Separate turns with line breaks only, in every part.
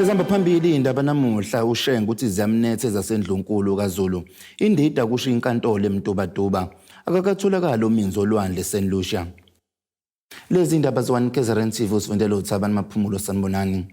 Ezihamba phambili indaba namuhla Ushenge uthi Ziyamnetha Endlunkulu.Indida kusho Inkantolo Emtubatuba akakatholakala uminzo olwandle St.Lucia. Lezi indaba z1KZNTV usifundela uThabani Maphumulo sanibonani.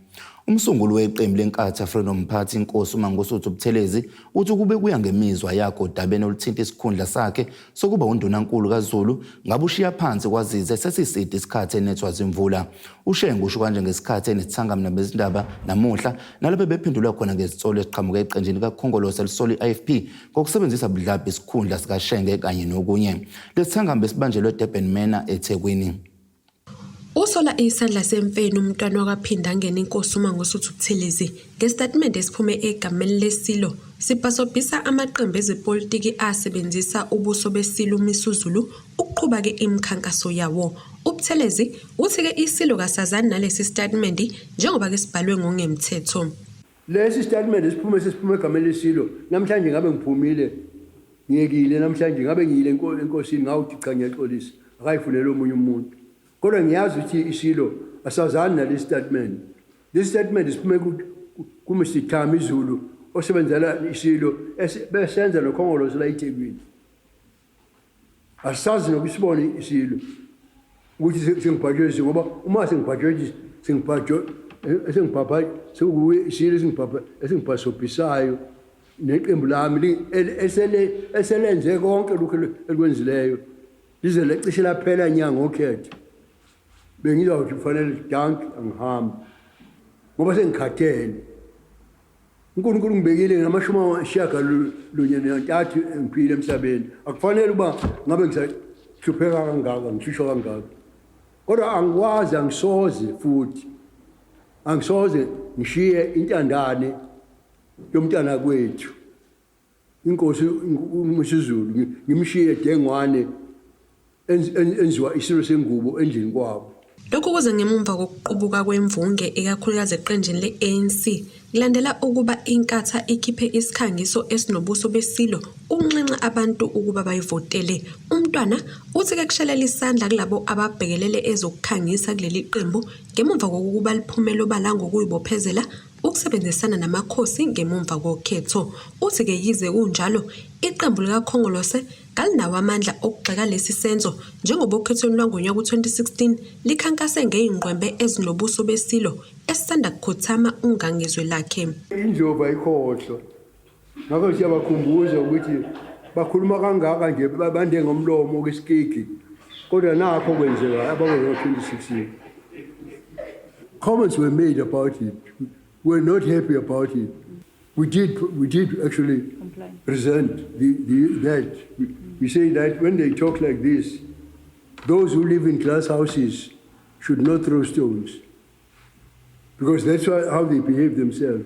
Umsunguli weqembu lenkatha Freedom Mphathi inkosi uMangosuthu Buthelezi uthi kube kuya ngemizwa yakho dabeni oluthinta isikhundla sakhe sokuba undunankulu kaZulu ngabe ushiya phansi kwazize sesiside isikhathi enethwa zimvula. Ushenge usho kanje ngesikhathi enethangama nabezindaba namuhla nalabo bephendula khona ngezitsolo eziqhamuka eqenjini kaKhongolose lisoli IFP ngokusebenzisa budlabha isikhundla sika Shenge kanye nokunye. Lesithangama besibanjelwe eDurban Manor eThekwini.
Usola isandla semfeni umntwana wakaphinda ngene inkosi uMangosuthu Buthelezi ngestatement esiphume egameni lesilo sipasobhisa amaqembu ezepolitiki asebenzisa ubuso besilo uMisuzulu ukuqhuba ke imikhankaso yawo. uButhelezi uthi ke isilo kasazani nalesi statement njengoba ke sibhalwe ngokungemthetho.
Lesi statement esiphume egameni lesilo namhlanje ngabe ngiphumile ngiyekile namhlanje ngabe ngiyile enkosini ngawuthi cha ngiyaxolisa akayifunela omunye umuntu. Kodwa ngiyazi ukuthi isilo asazani nalesi statement. This statement isiphume kuMr Thami Zulu osebenzela isilo besenza noKhongolose la eThekwini. Asazi nokusibona isilo ukuthi sengibhajwe ngoba uma sengibhajwe sengibhapha sekuwe isilo sengibhasobhisayo neqembu lami eselenze konke lokho elikwenzileyo lize lecishe laphela inyanga okhetho. Bengizawuthi kufanele dank angihamba ngoba sengikhathele. uNkulunkulu ngibekile ngamashumi lunye nantathu ngiphile emhlabeni. Akufanele uba ngabe ngisahlupheka kangaka ngishisho kangaka. Kodwa angikwazi angisoze ngishiye intandane yomntana kwethu inkosi uMisuzulu ngimshiye dengwane enziwa isilo sengubo endlini kwabo.
Lokhu kuze ngemumva kokuqubuka kwemvunge ekakhulukazi eqenjini leANC kulandela ukuba inkatha ikhiphe isikhangiso esinobuso besilo unxenxa abantu ukuba bayivotele. Umntwana uthi ke kushelela isandla kulabo ababhekelele ezokukhangisa kuleli qembu ngemumva kokuba liphumelo bala ngokuyibophezela ukusebenzisana namakhosi ngemumva kokhetho. Uthi ke yize kunjalo iqembu likaKhongolose kalinawo amandla okugxeka lesi senzo njengoba okhethweni lwangonyaka ku2016 likhankase ngeyingqwembe ezinobuso besilo esisanda kukhothama ungangezwe lakhe.
Indlovu ayikhohlwa. Ngakho siyabakhumbuza ukuthi bakhuluma kangaka nje bande ngomlomo kwesikiki. Kodwa nakho kwenzeka abakwe2016. Comments were made about it. We're not happy about it. We did actually present that. We say that when they talk like this, those who live in glass houses should not throw stones, because that's how they behave themselves.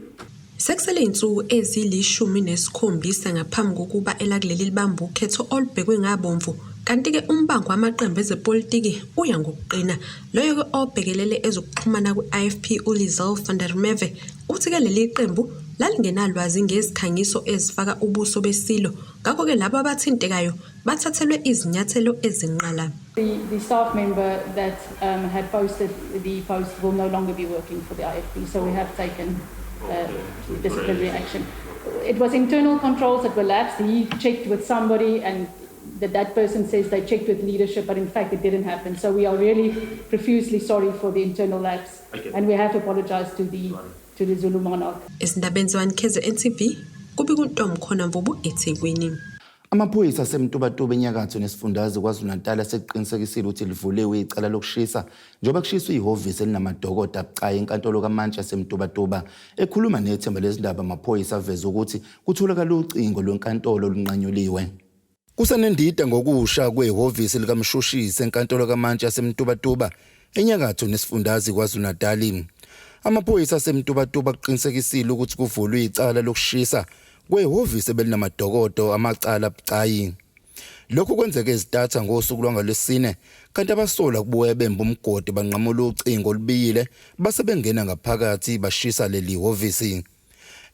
Sekusele insuku ezili-17 ngaphambi kokuba elakuleli libamba ukhetho olubhekwe ngabomvu. Kanti ke umbango wamaqembu ezepolitiki uya ngokuqina. Loyo ke obhekelele ezokuxhumana kwi-IFP uLizel van der Merwe uthi ke leli qembu lalingenalwazi ngezikhangiso ezifaka ubuso besilo. Ngakho ke labo abathintekayo bathathelwe izinyathelo ezinqala.
The staff member that had posted the post will no longer be working for the IFP, so we have taken disciplinary action. It was internal controls that were lapsed. He checked with somebody and that person says they checked with leadership, but in fact it didn't happen. So we are really profusely sorry for the internal lapse, and we have apologized to the Zulu monarch.
Izindabeni z1KZNTV kubikuntombi khona mvubu eThekwini.
Amaphoyisa asemtubatuba enyakatho nesifundazwe KwaZulu-Natal aseqinisekisile ukuthi livulewe icala lokushisa njengoba kushiswa ihhovisi elinamadokodo abucayi enkantolo kaMantshi asemtubatuba. Ekhuluma nethemba lezindaba amaphoyisa aveza ukuthi kutholakala ucingo lwenkantolo olunqanyuliwe. Kusenendida ngokusha kwehhovisi likaMshushisi enkantolo kaMantshi asemtubatuba enyakatho nesifundazwe KwaZulu-Natal. Amaphoyisa asemtubatuba kuqinisekisile ukuthi kuvulwe icala lokushisa kwehhovisi ebelinamadokodo amacala abucayi. Lokhu kwenzeke ezidatha ngosuku lwangalesine kanti abasola kubuye bemba umgodi banqamula ucingo olubiyile base bengena ngaphakathi bashisa leli hhovisi.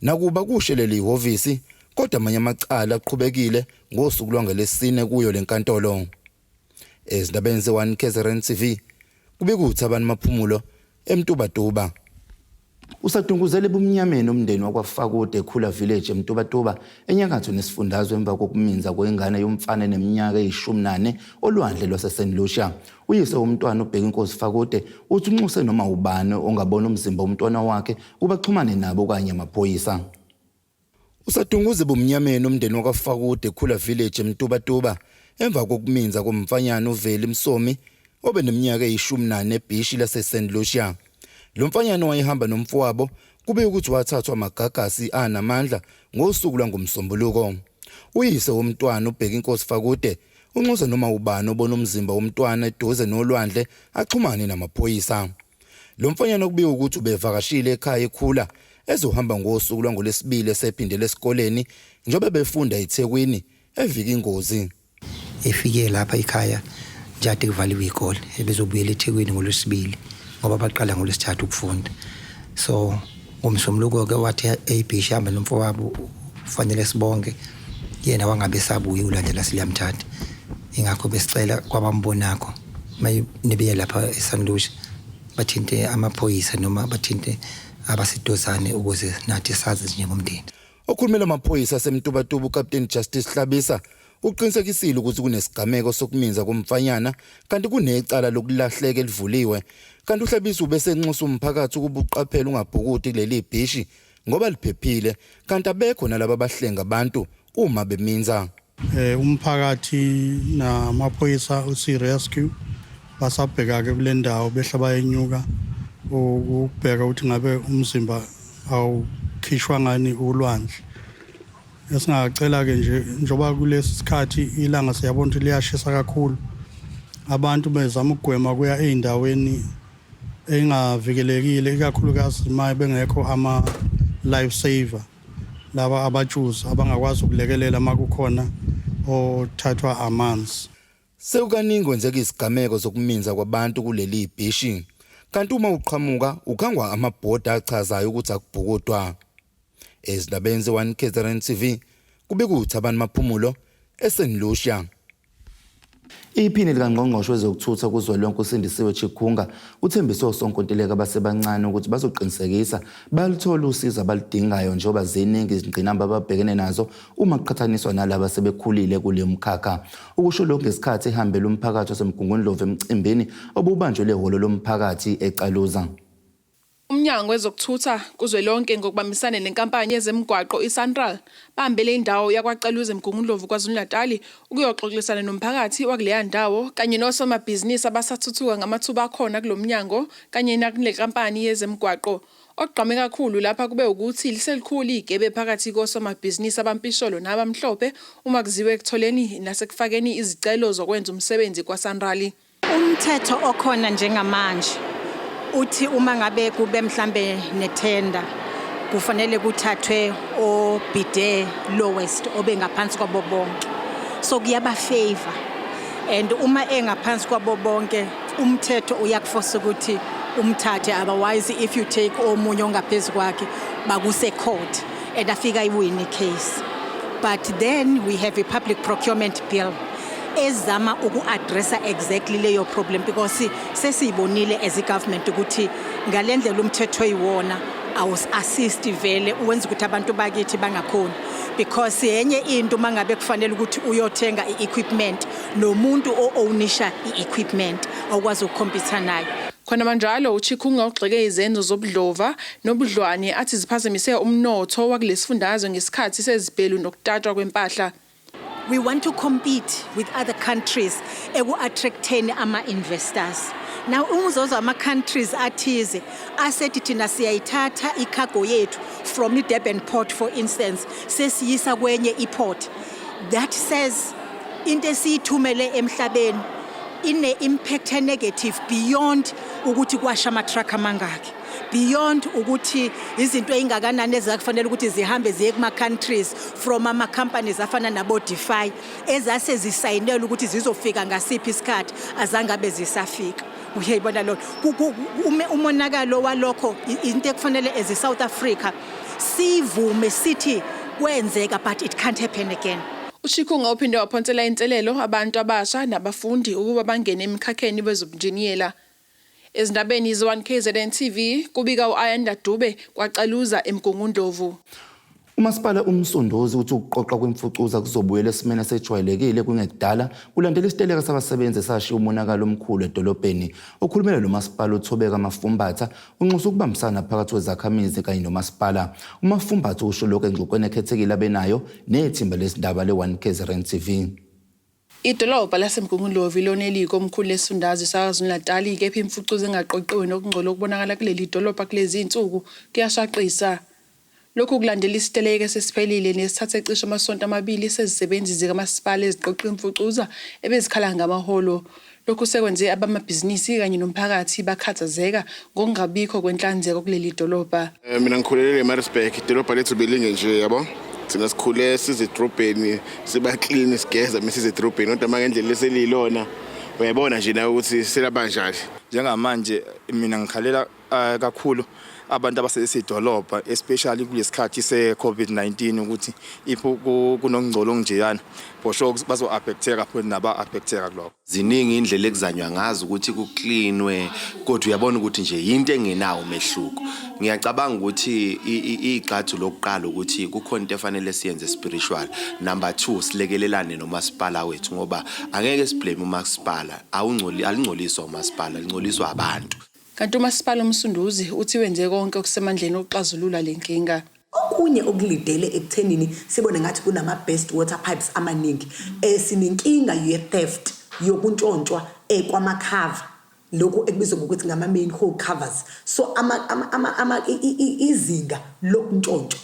Nakuba kushe leli hhovisi kodwa amanye amacala aqhubekile ngosuku lwangalesine kuyo lenkantolo. Ezindabeni ze1KZNTV kubikuthi abantu Maphumulo Emtubatuba. Usadunguzele bumnyameni umndeni wakwaFakude ekhula village Emtubatuba enyakatho nesifundazwe emva kokuminza kwengane yomfana neminyaka eyi14 olwandle lwaseSendlusha. Uyise womntwana ubheka inkosi Fakude uthi unxuse noma ubani ongabona umzimba womntwana wakhe kubaxhumane nabo kanye amaphoyisa. Usadunguze bumnyameni umndeni wakwaFakude ekhula village Emtubatuba emva kokuminza komfanyana uVeli Msomi obeneminyaka eyi14 ebhishi laseSendlusha. Lo mfanyana wayehamba nomfowabo kube ukuthi wathathwa amagagasi anamandla ngosuku lwangomsombuluko. Uyise womntwana ubheka inkosi Fakude unxusa noma ubani obona umzimba womntwana eduze nolwandle axhumane namaphoyisa. Lo mfanyana kube ukuthi ubevakashile ekhaya ekhula ezohamba ngosuku lwangolesibili esephindele esikoleni njengoba befunda eThekwini evika ingozi.
Efike lapha ekhaya njati kuvaliwe ikole ebezobuyela eThekwini ngolwesibili ngoba baqala ngolwesithathu ukufunda. So ngomsombuluko ke wathi ebhishi hamba nomfowabo kufanele sibonke yena wangabe sabuye ulandela Ziyamnetha. Ingakho besicela kwabambonakho mayibe lapha eSandlusha bathinte amaphoyisa noma bathinte abasidozane ukuze nathi sazi njengomndeni.
Okhulumela amaphoyisa aseMtubatuba uCaptain Justice Hlabisa uqinisekisile ukuthi kunesigameko sokuminza komfanyana kanti kunecala lokulahleka elivuliwe. Kanti uHlabisa ubese enxusa umphakathi ukuba uqaphele ungabhukuthi kuleli bhishi ngoba liphephile kanti abekho nalabo abahlenga abantu uma beminza.
Umphakathi namaphoyisa uSerescue basabheka ke kule ndawo behlaba enyuka ukubheka ukuthi ngabe umzimba awukhishwa ngani ulwandle. Esingacela ke nje njoba kulesi sikhathi ilanga siyabona ukuthi liyashisa kakhulu. Abantu bezama ukugwema kuya eindaweni engavikelekile ikakhulukazi maye bengekho ama life saver laba abatshuzi abangakwazi ukulekelela makukhona othathwa amanzi.
Sekukaningi kwenzeka isigameko zokuminza kwabantu kuleli bhishi kanti uma uqhamuka ukhangwa amabhoda achazayo ukuthi akubhukudwa. Ezindabeni ze-1KZNTV kube kuthi abantu maphumulo eSendlusha. Iphini likaNgqongqoshe wezokuthutha kuzwelonke uSindisiwe Chikunga uthembise osonkontileka abasebancane ukuthi bazoqinisekisa balithola usizo abalidingayo njengoba ziningi izingqinamba ababhekene nazo uma kuqhathaniswa nalabo sebekhulile kule mkhakha. Ukusho lokho ngesikhathi ehambela umphakathi waseMgungundlovu emcimbini obubanjwe lehholo lomphakathi eCaluza.
Umnyango wezokuthutha kuzwelonke ngokubambisana nenkampani yezemigwaqo iSentral bahambele indawo yakwaCaluza eMgungundlovu KwaZulu-Natal ukuyoxoxisana nomphakathi wakuleya ndawo kanye nosomabhizinisi abasathuthuka ngamathuba akhona kulomnyango kanye nakule kampani yezemigwaqo. Okugqame kakhulu lapha kube ukuthi liselikhulu igebe phakathi kosomabhizinisi abampisholo nabamhlophe uma kuziwe ekutholeni nasekufakeni izicelo zokwenza umsebenzi kwaSentral.
Umthetho okhona njengamanje uthi uma ngabe kube mhlambe nethenda kufanele kuthathwe obide lowest obengaphansi kwabo bonke. So kuyaba favor and uma engaphansi kwabo bonke umthetho uyakuforce ukuthi umthathe, otherwise if you take omunye ongaphezulu kwakhe bakuse court and afika iwin case. But then we have a public procurement bill ezama uku-addressa exactly leyo problem because sesiyibonile as a government ukuthi ngalendlela umthetho oyiwona awus-assist vele uwenza ukuthi abantu bakithi bangakhoni because yenye into mangabe kufanele ukuthi uyothenga i-equipment nomuntu o-ownisha i-equipment awukwazi ukukhompyutha nayo.
Khona manjalo uChikunga ugxeke izenzo zobudlova nobudlwane athi ziphazamise umnotho wakulesifundazwe ngesikhathi sezibhelu nokutatshwa kwempahla.
We want to compete with other countries eku-attracteni ama-investors. Now umzozo ama-countries athize asethi thina siyayithatha i-cargo yethu from i-Durban port for instance sesiyisa kwenye i-port. That says into esiyithumele emhlabeni ine-impact negative beyond ukuthi kwasha ama-truck amangaki. Beyond ukuthi izinto eingakanani ezakufanele ukuthi zihambe ziye kuma-countries from ama-companies afana nabo-Defy ezase zisayinela ukuthi zizofika ngasiphi isikhathi azangabe zisafika. Uyayibona lo umonakalo walokho into ekufanele as South Africa sivume sithi kwenzeka but it can't happen again.
uChikunga uphinde waphonsela inselelo abantu abasha nabafundi ukuba bangene emkhakheni bezobunjiniyela. Ezindabeni ze-1KZNTV kubika Endlunkulu.Indida kwacaluza eMgungundlovu.
Umasipala umsunduzi uthi ukuqoqa kwemfucuza kuzobuyela esimene sejwayelekile kungekudala kulandela isiteleka sabasebenzi sashiya umonakalo omkhulu edolobheni. Okhulumela nomasipala uThobeka Mafumbatha unxusa ukubambisana phakathi kwezakhamizi kanye nomasipala. UMafumbatha usho lokho engxoxweni ekhethekile abenayo nethimba lesindaba le-1KZNTV.
Idolobha laseMgungundlovu loneliko omkhulu lesifundazwe saKwaZulu-Natal kepha imfucuza engaqoqiwe nokungcola okubonakala kuleli dolobha kulezi insuku kuyashaqisa. Lokhu kulandela isiteleka sesiphelile nesithathe cishe amasonto amabili sezisebenzi zikamasipala eziqoqa imfucuza ebezikhala ngamaholo. Lokhu sekwenze abamabhizinisi kanye nomphakathi bakhathazeka ngokungabikho kwenhlanzeko kuleli dolobha.
Mina ngikhulele eMaritzburg, idolobha lethu belinge nje yabo. Thina sikhule sizedrobheni siba clean sigeza mesizedrobheni kodwa manje ngendlela leselilona uyabona nje na ukuthi selabanjani.
Njengamanje mina ngikhalela kakhulu abantu abasesidolobha especially kulesikhathi se-COVID-19 ukuthi ipho kunongcolo onjeyana bosho bazo affecteka futhi naba affecteka kuloko.
Ziningi indlela ekuzanywa ngazo ukuthi kucleanwe kodwa uyabona ukuthi nje into engenawo mehluko. Ngiyacabanga ukuthi iqathu lokuqala ukuthi kukhona into efanele siyenze spiritual. Number 2 silekelelane nomasipala wethu ngoba angeke siblame umasipala alingcoliswa umasipala lingcoliswa abantu.
Kanti umasipala umsunduzi uthi wenze konke okusemandleni okuxazulula lenkinga.
Okunye okulidele ekuthenini sibone ngathi kunama best water pipes amaningi sinenkinga ye-theft yokuntshontshwa kwamakhava lokho ekubizwa ngokuthi ngama main hole covers. So izinga lokuntshontsho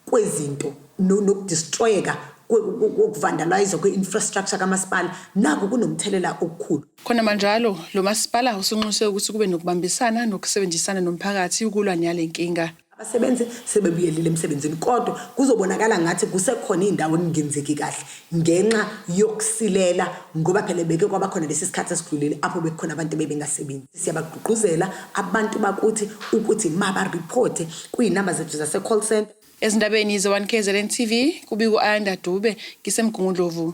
kwezinto nokudestroyeka ukuvandalize kwe-infrastructure kamasipala nako kunomthelela okukhulu.
Khona manjalo lo masipala usunxuse ukuthi kube nokubambisana nokusebenzisana nomphakathi ukulwa nale nkinga.
Abasebenzi sebebuyelile emsebenzini kodwa kuzobonakala ngathi kusekhona indawo engenzeki kahle ngenxa yokusilela ngoba phela beke kwaba khona lesi sikhathi esidlulile apho bekhona abantu bebengasebenzi. Siyabagqugquzela abantu bakuthi ukuthi maba report kuyinamba zethu zase call center.
Ezindabeni ze-1KZNTV kubika Endlunkulu.Indida ngisemgungundlovu.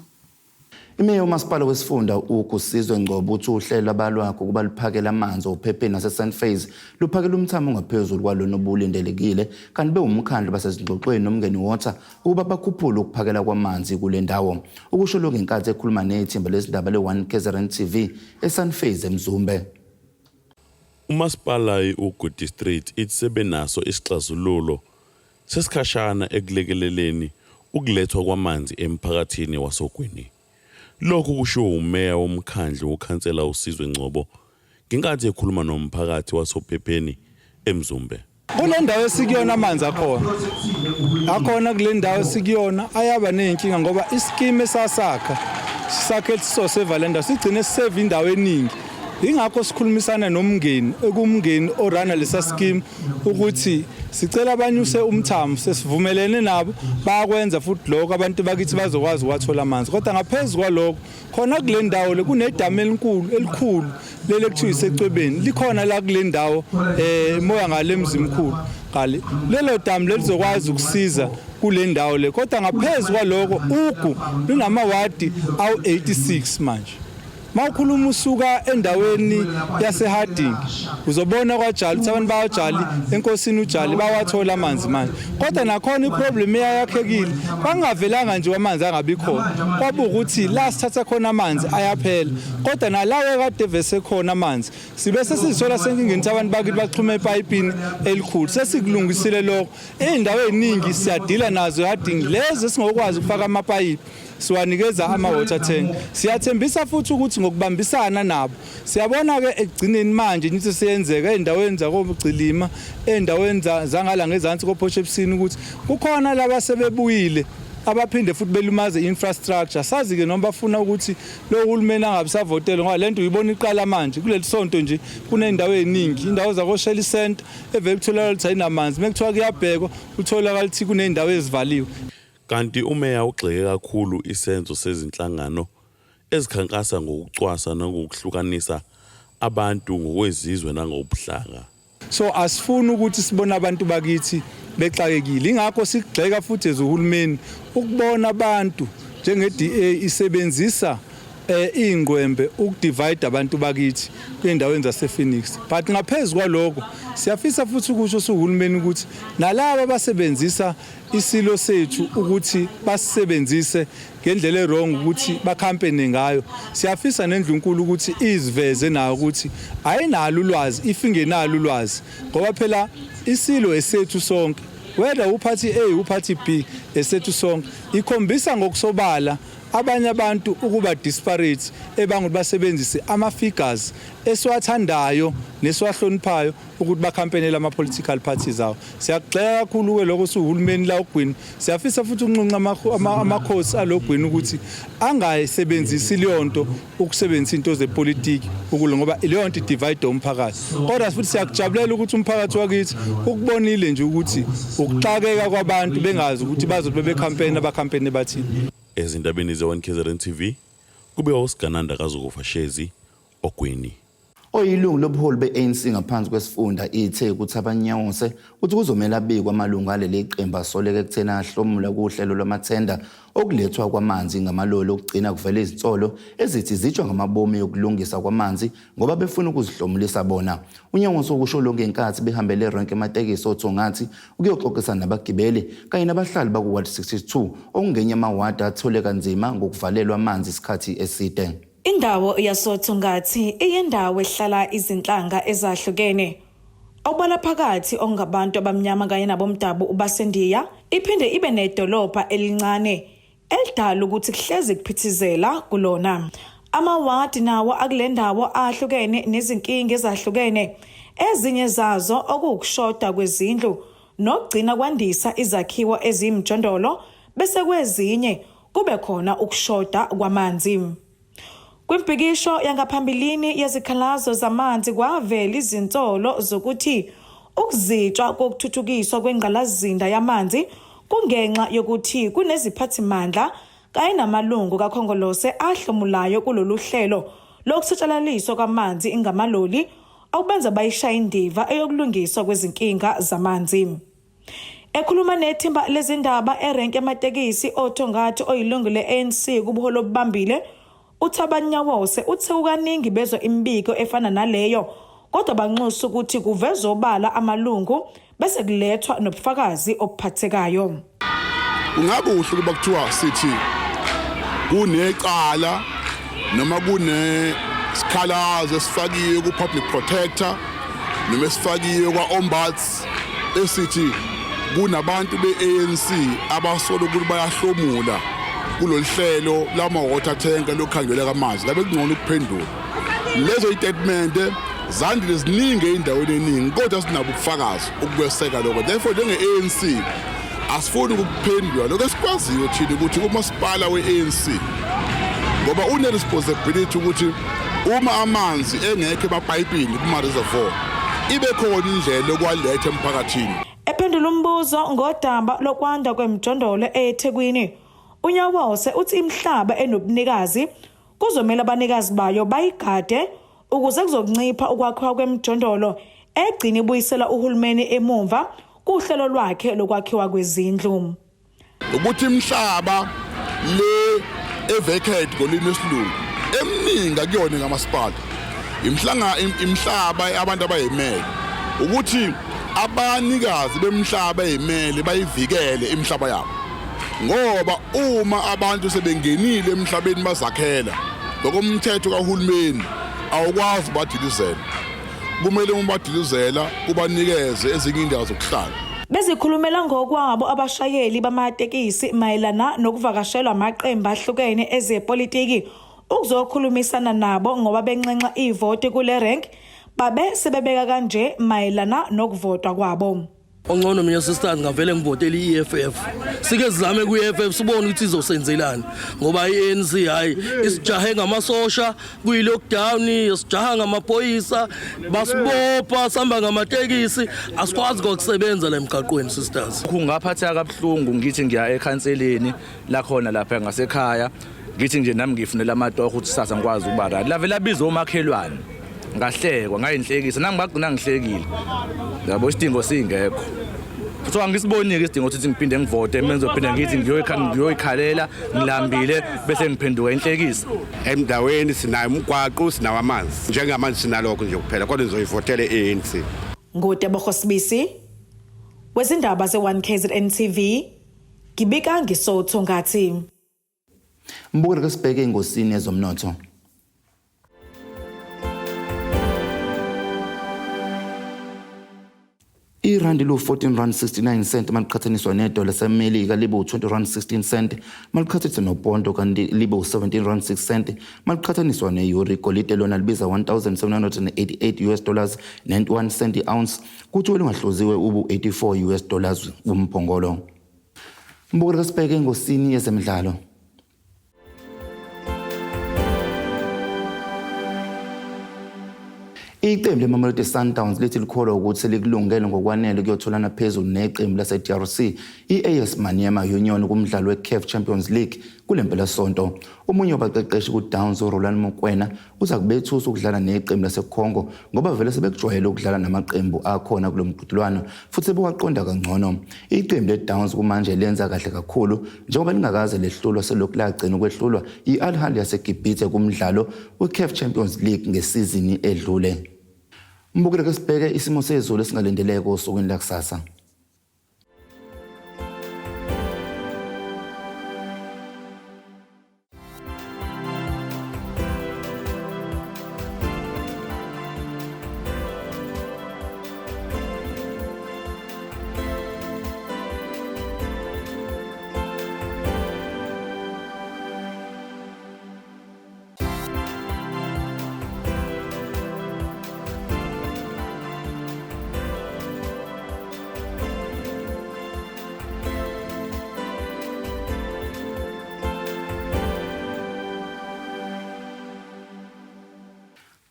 Imeya umasipala wesifunda ukusizwe Ngcobo uthi uhlelo abalwakho kuba liphakela amanzi ophepheni nase-St Phase luphakela umthamo ngaphezulu kwalona obulindelekile kanti bewumkhandlu basezingxoxweni nomngeni water ukuba bakhuphule ukuphakela kwamanzi kule ndawo. Ukusho lokho ngenkathi ekhuluma nethimba lesindaba le-1KZNTV e-St Phase eMzumbe.
Umasipala uGood District ithi sebenaso isixazululo sesikhashana ekulekeleleni ukulethwa kwamanzi emphakathini wasogwini. Lokhu kusho umeya womkhandlu ukhansela uSizwe Ngcobo ngenkathi ekhuluma nomphakathi wasophepheni eMzumbe.
Kule ndawo esikuyona amanzi akhona kule ndawo esikuyona ayaba nenkinga ngoba iskime sasakha sakhe sisoseva le ndawo sigcine siseve indawo eningi. Ingakho sikhulumisana nomngeni ekumngeni orana lesa scheme ukuthi sicela abanyuse umthamo sesivumelene nabo bayakwenza futhi lokho abantu bakithi bazokwazi ukwathola amanzi kodwa ngaphezulu kwalokho khona kule ndawo le kunedamu elikhulu lele kuthiwa isecwebeni likhona la kule ndawo moya ngale emzimkhulu qali lelo damu lelizokwazi ukusiza kule ndawo le kodwa ngaphezulu kwalokho ugu linamawadi awu86 manje. Mawukhuluma usuka endaweni yaseHarding uzobona kwaJali ukuthi abantu bayaJali enkosini uJali bawathola amanzi manje kodwa nakhona iproblem eyakhekile bangavelanga nje amanzi angabi khona kwabe ukuthi la sithatha khona amanzi ayaphela kodwa nalawe kade vese khona amanzi sibe sesizola senkingeni abantu bakithi baxhuma epayipini elikhulu sesikulungisile lokho eindawo eziningi siyadila nazo eHarding lezi singokwazi ukufaka amapayipi siwanikeza ama-water tank. Siyathembisa futhi ukuthi ngokubambisana nabo siyabona ke ekugcineni manje nithi siyenzeka endaweni zakogcilima endaweni zangala ngezansi koPortshepsini ukuthi kukhona laba sebebuyile abaphinde futhi belumaze infrastructure. Sazi ke noma bafuna ukuthi lo hulumeni angabe savotela ngoba lento uyibona iqala manje kuleli sonto nje kunendawo eziningi indawo zakoShelly Center evekutholakala ukuthi ayinamanzi mekuthiwa kuyabhekwa utholakala ukuthi kunendawo ezivaliwe.
Kanti umeya ugxeke kakhulu isenzo sezinhlangano ezikhankasa ngokucwasa nangokuhlukanisa abantu ngokwezizwe nangobuhlanga.
So asifuni ukuthi sibone abantu bakithi bexakekile ingakho sikugxeka futhi ezohulumeni ukubona abantu njenge-DA isebenzisa ingwembe ukudivide abantu bakithi kwendaweni zasePhoenix. But ngaphezulu kwaloko siyafisa futhi ukusho uhulumeni ukuthi nalabo abasebenzisa isilo sethu ukuthi basebenzise ngendlela erong ukuthi bakhampene ngayo. Siyafisa neNdlunkulu ukuthi iziveze nayo ukuthi ayinalo ulwazi ifingenalo ulwazi ngoba phela isilo esethu sonke whether uphathi A uphathi B esethu sonke ikhombisa ngokusobala abanye abantu ukuba disparate ebanguthi basebenzise ama figures esiwathandayo nesiwahloniphayo ukuthi bakhampenela ama political parties awo. Siyagxeka kakhulu ke lokho uhulumeni la ogwini. Siyafisa futhi ukunqunqa amakhosi alogwini ukuthi angayisebenzisi leyonto ukusebenzisa into zepolitiki ukulo ngoba leyonto divide umphakathi. Kodwa futhi siyakujabulela ukuthi umphakathi wakithi ukubonile nje ukuthi ukuxakeka kwabantu bengazi ukuthi bazobe bekhampeni abakhampeni bathini.
Ezindabeni ze1KZNTV kube uSigananda kaZokufa Shezi ogwini.
Oyilungu lobuholi beANC ngaphansi kwesifunda ithe ukuthi abanyawose ukuthi kuzomela abikwa amalungu aleli qembu asoleke ekuthena ahlomula kuhlelo lwamathenda okulethwa kwamanzi ngamalolo okugcina kuvela izinsolo ezithi zijwa ngamabomu yokulungisa kwamanzi ngoba befuna ukuzihlomulisa bona. Unyawose ukusho lonke inkathi behambele erenke ematekisi othongathi ukuyoxoxisana nabagibeli kanye nabahlali baku Ward 62 okungenye amawadi athole kanzima ngokuvalelwa amanzi isikhathi eside.
Indawo yasothungathi iyendawo ehlala izinhlanga ezahlukene. Obala phakathi ongabantu abamnyama kanye nabomdabu ubasendiya iphinde ibe nedolopha elincane elidala ukuthi kuhlezi kuphithizela kulona. Amawadi nawo akulendawo ahlukene nezinkinga ezahlukene. Ezinye zazo okukushoda kwezindlu nokugcina kwandisa izakhiwo ezimjondolo bese kwezinye kube khona ukushoda kwamanzi. Kwimpikisho yangaphambilini yezikhalazo zamanzi kwavela izinsolo zokuthi ukuzitshwa kokuthuthukiswa kwengqalazinda yamanzi kungenxa yokuthi kuneziphathimandla kanye namalungu kakhongolose ahlomulayo kulolu hlelo lokusatshalaliswa kwamanzi ingamaloli okubenza bayishaya indiva eyokulungiswa kwezinkinga zamanzi. Ekhuluma nethimba lezindaba erenke ematekisi othongathi oyilungu leANC kubuholo obubambile uThabanyawose uthe ukaningi bezwe imibiko efana naleyo kodwa banxusa ukuthi kuvezwe obala amalungu bese kulethwa nobufakazi obuphathekayo.
Ungabe uhle kuba kuthiwa sithi kunecala noma kunesikhalazo esifakiwe ku public protector noma esifakiwe kwa ombuds esithi kunabantu beANC abasola ukuthi bayahlomula kulolu hlelo lama water tank lokukhangela kamanzi ngabe kungcono ukuphendula lezo statement zandile ziningi endaweni eningi kodwa sinabo ubufakazi ukukweseka lokho. Therefore njenge-ANC asifuni ukuphendula lokho esikwaziyo thina ukuthi umasipala we-ANC ngoba une-responsibility ukuthi uma amanzi engekho emapayipini kuma-reservoir ibe khona indlela yokwaletha emphakathini.
Ephendula umbuzo ngodaba lokwanda kwemjondolo eThekwini, uNyawose uthi imhlaba enobunikazi kuzomela abanikazi bayo bayigade ukuze kuzokuncipha ukwakhiwa kwemjondolo egcina ibuyisela uhulumeni emumva kuhlelo lwakhe lokwakhiwa kwezindlu.
Ukuthi imhlaba le evacate ngolimi lesilungu eminingi akuyona ngamasipala imhlaba abantu abayimele ukuthi abanikazi bemhlaba eyimele bayivikele imhlaba yabo ngoba uma abantu sebengenile emhlabeni bazakhela ngokomthetho kahulumeni awukwazi badilizela kumele umbadilizela ubanikeze ezinye indawo zokuhlala.
Bezikhulumela ngokwabo abashayeli bamatekisi mayelana nokuvakashelwa amaqembu ahlukene ezepolitiki ukuzokhulumisana nabo ngoba benxenxa ivoti kule rank babe sebebeka kanje mayelana nokuvotwa kwabo.
Ongcono mina sister ngavele ngivotela iEFF. Sike sizame kuEFF sibone ukuthi izosenzelana ngoba iANC hayi isijahe ngamasosha kuyi-lockdown isijaha ngamaphoyisa basibopha sihamba ngamatekisi asikwazi kokusebenza la emgaqweni sisters.
Kungaphatha kabuhlungu ngithi ngiya ekhanseleni la khona lapha ngasekhaya ngithi nje nami ngifunela amatoho ukuthi sasa ngikwazi ukuba right la vela bizo omakhelwane ngahlekwa ngayinhlekisa nami ngagcina ngihlekile yabo isidingo singekho so angisibonike isidingo ukuthi ngiphinde ngivote mina ngizophinde ngithi ngiyoyikhalela ngilambile bese ngiphenduka inhlekisa.
Emdaweni sinayo umgwaqo sinawo amanzi njengamanje sinalokho nje kuphela kodwa nizoyivotela ANC.
Ngotebogo Sibisi wezindaba ze1KZNTV ngibika ngisotho ngathi
Mbukelo sibheke engosini ezomnotho. Irandi lu 14.69 cent maliqhathaniswa nedola semelika libo 20.16 cent maliqhathaniswa noponto kanti libo 17.6 cent maliqhathaniswa neeuro igolide lona libiza $1,788 91 cent ounce kuthi olungahloziwe ubu $84 kumphongolo. Mbukelo sibheke engosini yezemidlalo. Iqembu leMamelodi Sundowns lithi likholwa ukuthi selikulungele ngokwanele ukuyotholana phezulu neqembu lase-DRC i-AS Maniema Union kumdlalo we-CAF Champions League kulempela sonto. Omunye wabaqeqeshi ku-Downs uRoland Mokwena uza kubethusa ukudlala neqembu lase-Congo ngoba vele sebekujwayele ukudlala namaqembu akhona kulomqhudelwano futhi sebewaqonda kangcono. Iqembu le-Downs kumanje lenza kahle kakhulu njengoba lingakaze lehlulwa selokhu lagcina ukwehlulwa i-Al Ahly yaseGibhithe kumdlalo we-CAF Champions League ngesizini edlule. Mbukelo ke sibheke isimo sezulu esingalindeleke osukwini lakusasa.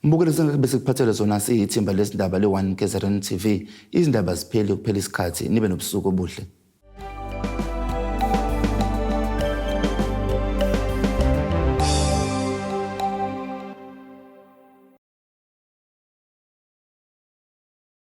Mbukelo sengeke bese kuphathele zona siyithimba lesindaba le1KZNTV izindaba zipheli kuphela isikhathi nibe nobusuku obuhle.